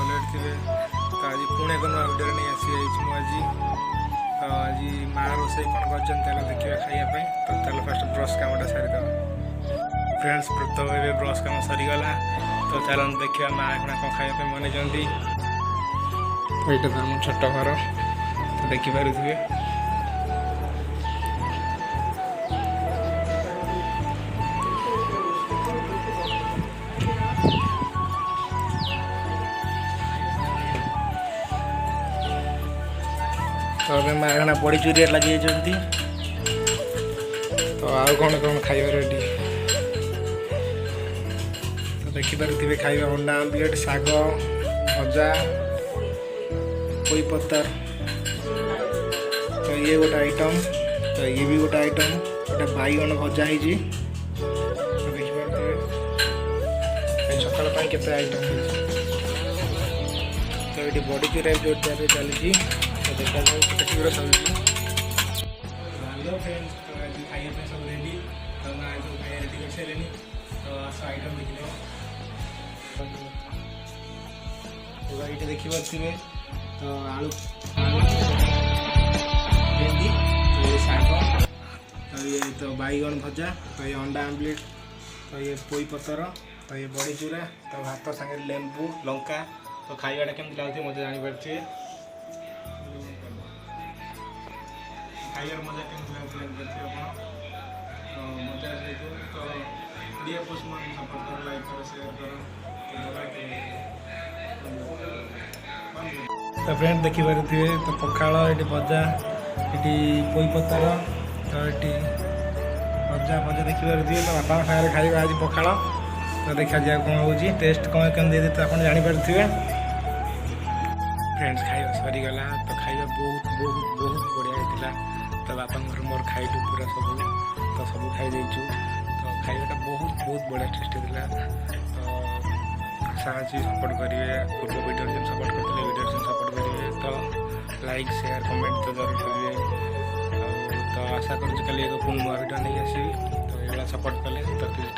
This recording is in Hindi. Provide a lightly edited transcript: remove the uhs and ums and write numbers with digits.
भले थे। तो आज पुणे एक नुआ भिडियो नहीं आसी मुझे तो आज माँ रोसे कौन कर देखिए खायापी। तो चल फास्ट ब्रश कामटा सारीद फ्रेंड्स प्रथम ए ब्रश काम सरीगला। तो चल देखिए माँ कौन खायापी मन ये तो मो छोट घर तो देखिपे। तो अभी मागना बड़ी चूरिया लगे तो आउ कौन कौन खाइबा रेडी तो देखिपे खाइबा अंडा आमलेट शाग भजा कोई पत्तर। तो ये गोटे आइटम तो ये भी गोटे आइटम गोटे बैगन भजा है देखिपे सकाल के आइटम तो ये बड़ी चूरिया जो चली तो देखा जाए सब्जी हेलो फ्रेंड्स। तो आज खाइए सब रेडी तो मैं आज खाइए रेडी कर सारे तो आस आइटम देख लो ये देखिपे। तो आलू भेंडी तो ये शाग तो ये तो बैगन भजा तो ये अंडा आमलेट तो ये पोई पतर तो ये बड़ी चूरा तो भात सागे लेंबू लंका तो खाइबाटा केमती लगे मत जापारे खाइबार मजा के तो मजा तो इंडिया पोस्ट में सपोर्ट करो लाइक करो शेयर करो तो फ्रेंड देखिपे। तो पखाड़ ये भजा ये पोई पतर तो ये भजा भजा देखिपे। तो बापा सागर खाइबा आज पखाड़ तो देखा जाए कौन हो टेस्ट कौन केमती तो आप जापारे फ्रेंड्स खाइबा सरीगला। तो खाइबा बहुत बहुत बहुत बढ़िया होता तो बापा मोर खाइलु पूरा सब तो सब खाई देचु तो खाइबाटा बहुत बहुत बढ़िया टेस्ट होता। तो आशा अच्छी सपोर्ट करेंगे पूर्व वीडियो जब सपोर्ट करते वीडियो से सपोर्ट करेंगे तो लाइक शेयर कमेंट तो जरूर करेंगे। तो आशा करूँ कल एक पुनः नुआ वीडियो नहीं आसबि तो ये सपोर्ट कले तो किसी